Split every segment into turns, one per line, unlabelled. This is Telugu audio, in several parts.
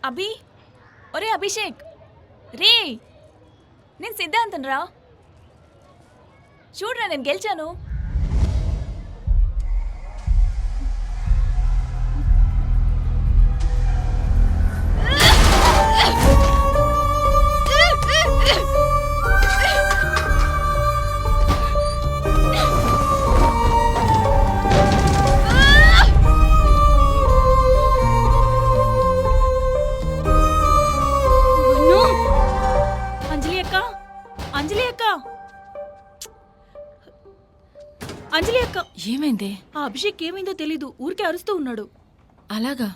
అభి, ఒరే అభిషేక్, రే నేను సిద్ధాంతం రా. చూడరా నేను గెలిచాను.
అంజలి అక్క,
ఏమైంది?
ఆ అభిషేక్ ఏమైందో తెలీదు, ఊరికే అరుస్తూ ఉన్నాడు.
అలాగా?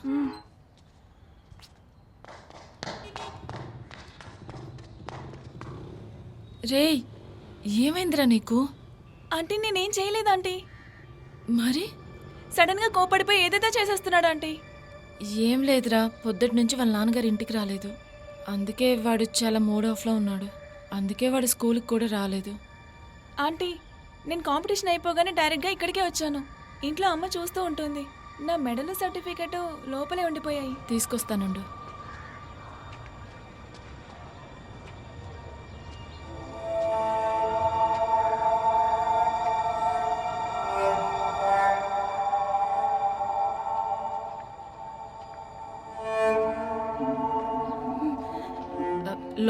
రే, ఏమైందిరా నీకు?
ఆంటీ నేనేం చేయలేదు ఆంటీ.
మరి
సడన్ గా కోపడిపోయి ఏదేదో చేసేస్తున్నాడు ఆంటీ.
ఏం లేదురా, పొద్దుటి నుంచి వాళ్ళ నాన్నగారు ఇంటికి రాలేదు. అందుకే వాడు చాలా మూడ్ ఆఫ్లో ఉన్నాడు. అందుకే వాడు స్కూల్కి కూడా రాలేదు.
ఆంటీ నేను కాంపిటీషన్ అయిపోగానే డైరెక్ట్గా ఇక్కడికే వచ్చాను. ఇంట్లో అమ్మ చూస్తూ ఉంటుంది. నా మెడల్ సర్టిఫికెట్ లోపలే ఉండిపోయాయి.
తీసుకొస్తానుండు.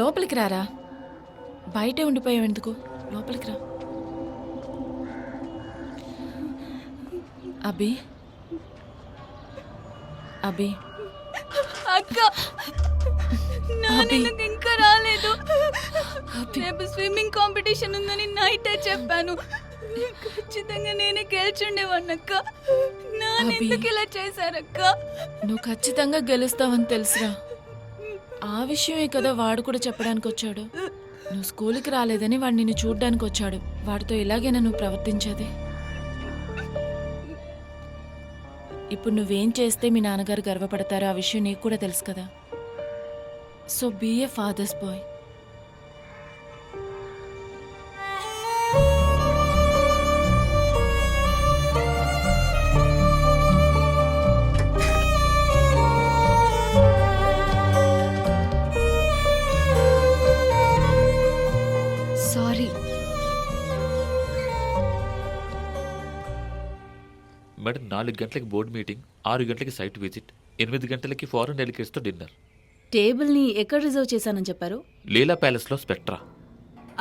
లోపలికి రారా, బయటే ఉండిపోయావు ఎందుకు? లోపలికి రా. అభి, అభి,
అక్క నాన్నకు ఇంకా రాలేదు. రేపు స్విమ్మింగ్ కాంపిటీషన్ ఉందని నైటే చెప్పాను. ఖచ్చితంగా నేనే గెలిచుండేవాన్నక్క. నాన్న ఎందుకు ఇలా చేశారక్క?
నువ్వు ఖచ్చితంగా గెలుస్తావని తెలుసురా. ఆ విషయమే కదా వాడు కూడా చెప్పడానికి వచ్చాడు. నువ్వు స్కూల్కి రాలేదని వాడు నిన్ను చూడ్డానికి వచ్చాడు. వాడితో ఇలాగేనా నువ్వు ప్రవర్తించేది? ఇప్పుడు నువ్వేం చేస్తే మీ నాన్నగారు గర్వపడతారో ఆ విషయం నీకు కూడా తెలుసు కదా. So be a father's boy. Sorry.
Madam 4 గంటలకి బోర్డు మీటింగ్, 6 గంటలకి సైట్ విజిట్, 8 గంటలకి ఫారెన్ డెలిగేట్స్తో డిన్నర్.
టేబుల్ని ఎక్కడ రిజర్వ్ చేశానని చెప్పారు?
లీలా ప్యాలెస్లో స్పెక్ట్రా.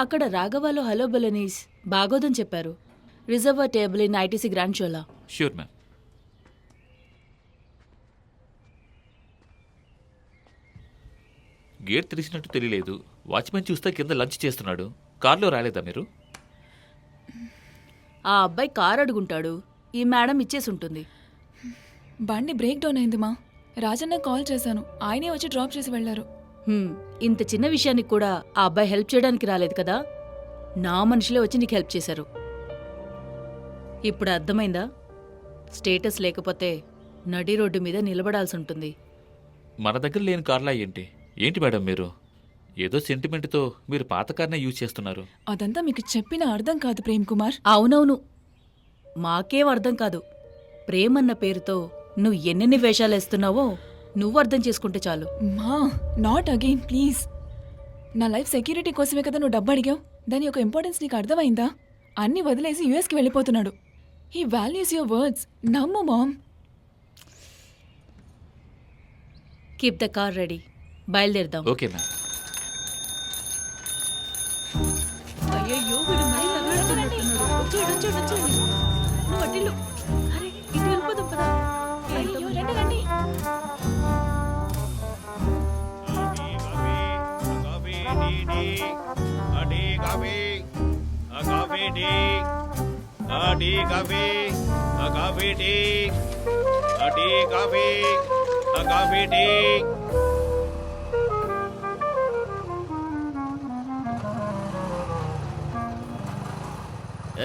అక్కడ రాఘవాలో హలో బెలనీస్ బాగోదని చెప్పారు. Reserve table in ITC Grand Chola.
Sure ma'am. Gate తెరిచినట్టు తెలియలేదు. వాచ్మెన్ చూస్తే కింద లంచ్ చేస్తున్నాడు. కార్లో రాలేదా మీరు?
ఆ అబ్బాయి కారు అడుగుంటాడు. ఈ మేడం ఇచ్చేసి ఉంటుంది.
బండి బ్రేక్ డౌన్ అయింది మా. రాజన్న కాల్ చేశాను, ఆయనే వచ్చి డ్రాప్ చేసి వెళ్లారు.
ఇంత చిన్న విషయానికి కూడా ఆ అబ్బాయి హెల్ప్ చేయడానికి రాలేదు కదా. నా మనుషులే వచ్చి నీకు హెల్ప్ చేశారు. ఇప్పుడు అర్థమైందా? స్టేటస్ లేకపోతే నడి రోడ్డు మీద నిలబడాల్సి ఉంటుంది.
మన దగ్గర లేని కార్లా ఏంటి? ఏంటి మేడం మీరు ఏదో సెంటిమెంట్తో మీరు పాత కార్నే యూజ్ చేస్తున్నారు.
అదంతా మీకు చెప్పిన అర్థం కాదు ప్రేమ్ కుమార్.
అవునవును, మాకేం అర్థం కాదు. ప్రేమన్న పేరుతో నువ్వు ఎన్నెన్ని వేషాలు వేస్తున్నావో నువ్వు అర్థం చేసుకుంటే చాలు.
మా నాట్ అగైన్ ప్లీజ్. నా లైఫ్ సెక్యూరిటీ కోసమే కదా నువ్వు డబ్బు అడిగావు. దాని యొక్క ఇంపార్టెన్స్ నీకు అర్థమైందా? అన్ని వదిలేసి యూఎస్కి వెళ్ళిపోతున్నాడు. He values your words. నమ్ము ma'am.
Keep the car ready, బయలుదేరుదాం.
Okay ma'am.
అయ్యయ్యో, వీడు మరీ తగలడుతున్నట్టున్నాడు. వచ్చేయండి, వచ్చేయండి, వచ్చేయండి. నువ్వు అడ్డిల్లు. అరే, ఇటు వెళ్ళిపోదాం పదా.
అయ్యో, రండి రండి.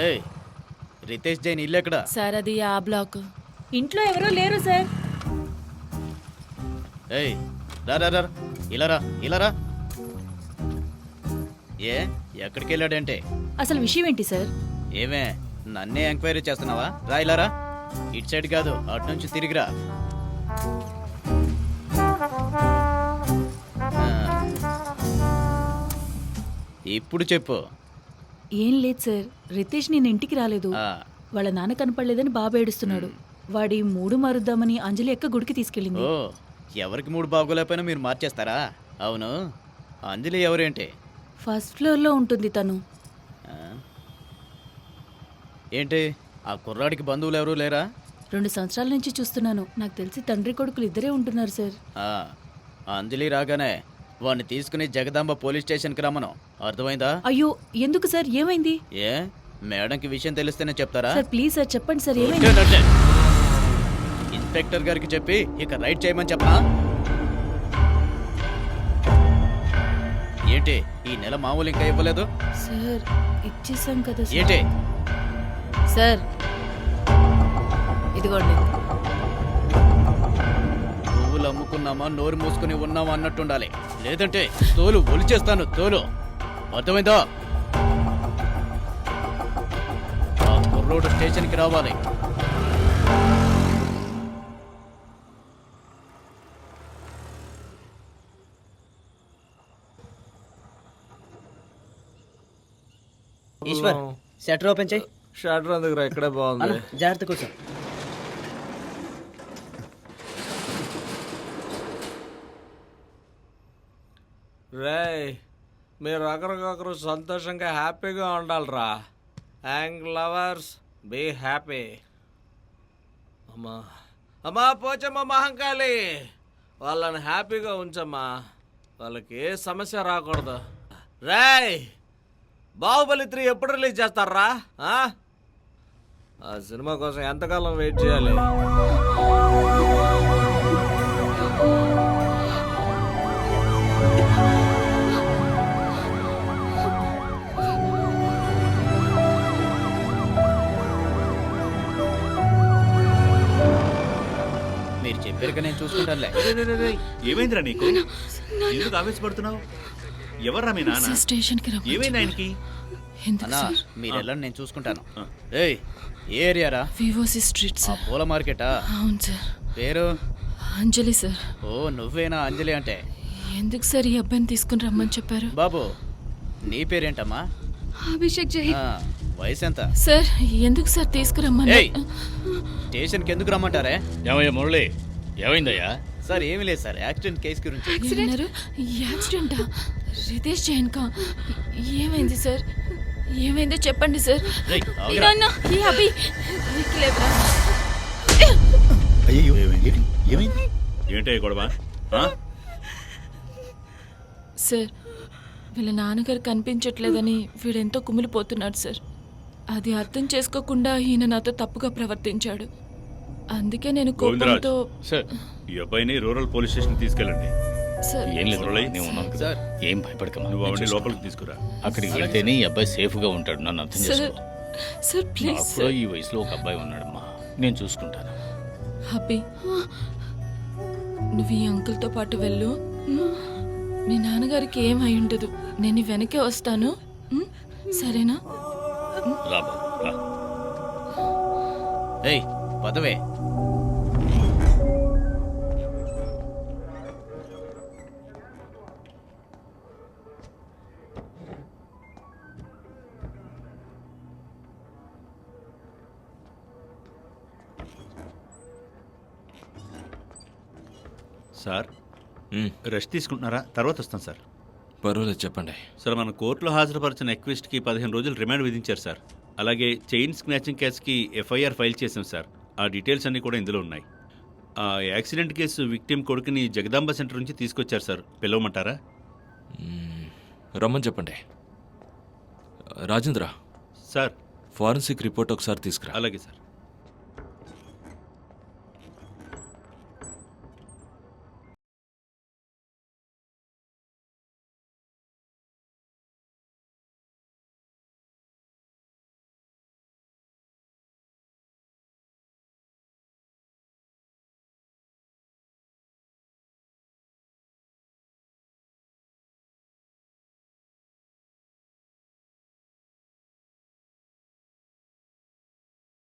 ఏయ్, రితేష్ జైన్ ఇల్లు ఎక్కడ?
సార్ అది ఆ బ్లాక్.
ఇంట్లో ఎవరో లేరు సార్.
ఏయ్, రా రా రా, ఇలా రా, ఇలా రా. ఏ, ఎక్కడికి వెళ్ళాడంటే?
అసలు విషయం ఏంటి సార్?
ఏమే, నన్నే ఎంక్వైరీ చేస్తున్నావా? రా, ఇలా రా. ఇటు సైడ్ కాదు, అటు నుంచి తిరిగిరా. ఇప్పుడు చెప్పు.
ఏం లేదు సార్, రితేష్ నేను ఇంటికి రాలేదు.
ఆ,
వాళ్ళ నాన్న కనపడలేదని బాబు ఏడుస్తున్నాడు. వాడి మూడు మారుద్దామని అంజలి అక్క గుడికి తీసుకెళ్ళింది.
ఓ ఎవరికి మూడు బాగోలేకపోయినా మీరు మార్చేస్తారా? అవును, అంజలి ఎవరేంటి?
ఫస్ట్ ఫ్లోర్లో ఉంటుంది తను.
ఆ? ఏంటి ఆ కుర్రాడికి బంధువులు ఎవరూ లేరా?
2 సంవత్సరాల నుంచి చూస్తున్నాను. నాకు తెలిసి తండ్రి కొడుకులు ఇద్దరే ఉంటున్నారు సార్.
ఆ, అంజలి రాగానే వాడిని తీసుకుని జగదాంబ పోలీస్ స్టేషన్కి రమ్మను. అర్థమైందా?
అయ్యో ఎందుకు సార్, ఏమైంది?
ఏ మేడంకి విషయం తెలిస్తేనే చెప్తారా?
సార్ ప్లీజ్ సార్ చెప్పండి సార్, ఏమైంది?
వచ్చేటట్టే. ఇన్స్పెక్టర్ గారికి చెప్పి ఇక రైడ్ చేయమని చెప్పనా? ఏంటి ఈ నెల మామూలు ఇంకా ఇవ్వలేదు?
సార్ ఇచ్చేసాం కదా సార్.
ఏంటి
సార్ ఇదిగోండి.
పువ్వులు అమ్ముకున్నామా నోరు మూసుకుని ఉన్నామా అన్నట్టుండాలి, లేదంటే తోలు ఒలిచేస్తాను. తోలు అర్థమైందా? ఆ కుర్రోడు స్టేషన్కి రావాలి.
ఈశ్వర్ షట్టర్ ఓపెన్ చేయి.
షటర్ ఎందుకురా, ఇక్కడే బాగుంది.
జాగ్రత్త కూర్చో.
రేయ్, మీరు ఒకరికొకరు సంతోషంగా హ్యాపీగా ఉండాలిరా. Young lovers be happy. అమ్మా అమ్మా పోచమ్మ మహంకాళి, వాళ్ళని హ్యాపీగా ఉంచమ్మా. వాళ్ళకి ఏ సమస్య రాకూడదు. రేయ్, బాహుబలి 3 ఎప్పుడు రిలీజ్ చేస్తారా? ఆ సినిమా కోసం ఎంతకాలం వెయిట్ చేయాలి?
మీరు చెప్పారుగా నేను చూసుకుంటానులే.
ఏమైందిరా నీకు? ఎందుకు ఆవేశపడుతున్నావు? ఎవర్రా మీ నాన్న?
స్టేషన్కి
ఏమైంది ఆయనకి?
అన్నా మీరు వెళ్ళండి, నేను చూసుకుంటాను. ఏయ్ ఏ ఏరియారా?
వివోసి స్ట్రీట్
ఆ
సార్.
పూల మార్కెటా?
అవును సార్.
పేరు?
అంజలి సార్.
ఓ నువ్వేనా అంజలి అంటే?
ఎందుకు సార్ ఈ అబ్బాయిని తీసుకుని రమ్మని చెప్పారు?
బాబు నీ పేరేంటమ్మా?
అభిషేక్ జై.
ఆ, వయసు ఎంత?
సార్ ఎందుకు సార్ తీసుకురమ్మని?
ఏయ్ స్టేషన్కి ఎందుకు రమ్మంటారే?
ఏమయ్యా మురళి, ఏమైందయ్యా?
సార్ ఏమీ లేదు సార్, యాక్సిడెంట్ కేసు గురించి.
ఏమన్నారు? యాక్సిడెంటా? రితేష్ జైన్ కా? ఏమైంది సార్? ఏమైందో చెప్పండి సార్.
రేయ్, ఆగురా.
నాన్న, ఈ అభి లేవరా?
అయ్యో ఏమైంది? ఏంటయ్య గొడవ? ఆ?
సార్ వీళ్ళ నాన్నగారు కనిపించట్లేదని వీడెంతో కుమిలిపోతున్నాడు సార్. అది అర్థం చేసుకోకుండా ఈయన నాతో తప్పుగా ప్రవర్తించాడు. అందుకే నేను
గోవిందరాజ్
కోపంతో
సార్, ఈ అబ్బాయిని రూరల్ పోలీస్ స్టేషన్ తీసుకెళ్ళండి.
సార్
ఏం లేదు
మురళి,
నేను ఉన్నాను కదా.
సార్.
ఏం భయపడకమ్మా.
నువ్వు
నేను
అవన్నీ
చూసుకుంటా.
లోపలికి తీసుకురా.
అక్కడికి వెళితేనే ఈ అబ్బాయి సేఫ్గా ఉంటాడు. నన్ను అర్థం
సార్
చేసుకో.
సార్ ప్లీజ్
నాకు
సార్.
ఈ వయసులో ఒక అబ్బాయి ఉన్నాడమ్మా, నేను చూసుకుంటాను.
అబ్బి నువ్వు ఈ అంకుల్తో పాటు వెళ్ళు. మీ నాన్నగారికి ఏం అయి ఉండదు. నేను వెనకే వస్తాను. సరేనా?
రా బాబు, రా.
ఏయ్ పదవే.
సార్ రెస్ట్ తీసుకుంటున్నారా? తర్వాత వస్తాం సార్.
పర్వాలేదు చెప్పండి.
సార్ మన కోర్టులో హాజరుపరిచిన ఎక్విస్ట్కి 15 రోజులు రిమాండ్ విధించారు సార్. అలాగే చైన్ స్నాచింగ్ కేసుకి ఎఫ్ఐఆర్ ఫైల్ చేశాం సార్. ఆ డీటెయిల్స్ అన్నీ కూడా ఇందులో ఉన్నాయి. ఆ యాక్సిడెంట్ కేసు విక్టిమ్ కొడుకుని జగదాంబ సెంటర్ నుంచి తీసుకొచ్చారు సార్. పిలవమంటారా?
రమ్మని చెప్పండి. రాజేంద్ర,
సార్
ఫారెన్సిక్ రిపోర్ట్ ఒకసారి తీసుకురా.
అలాగే సార్.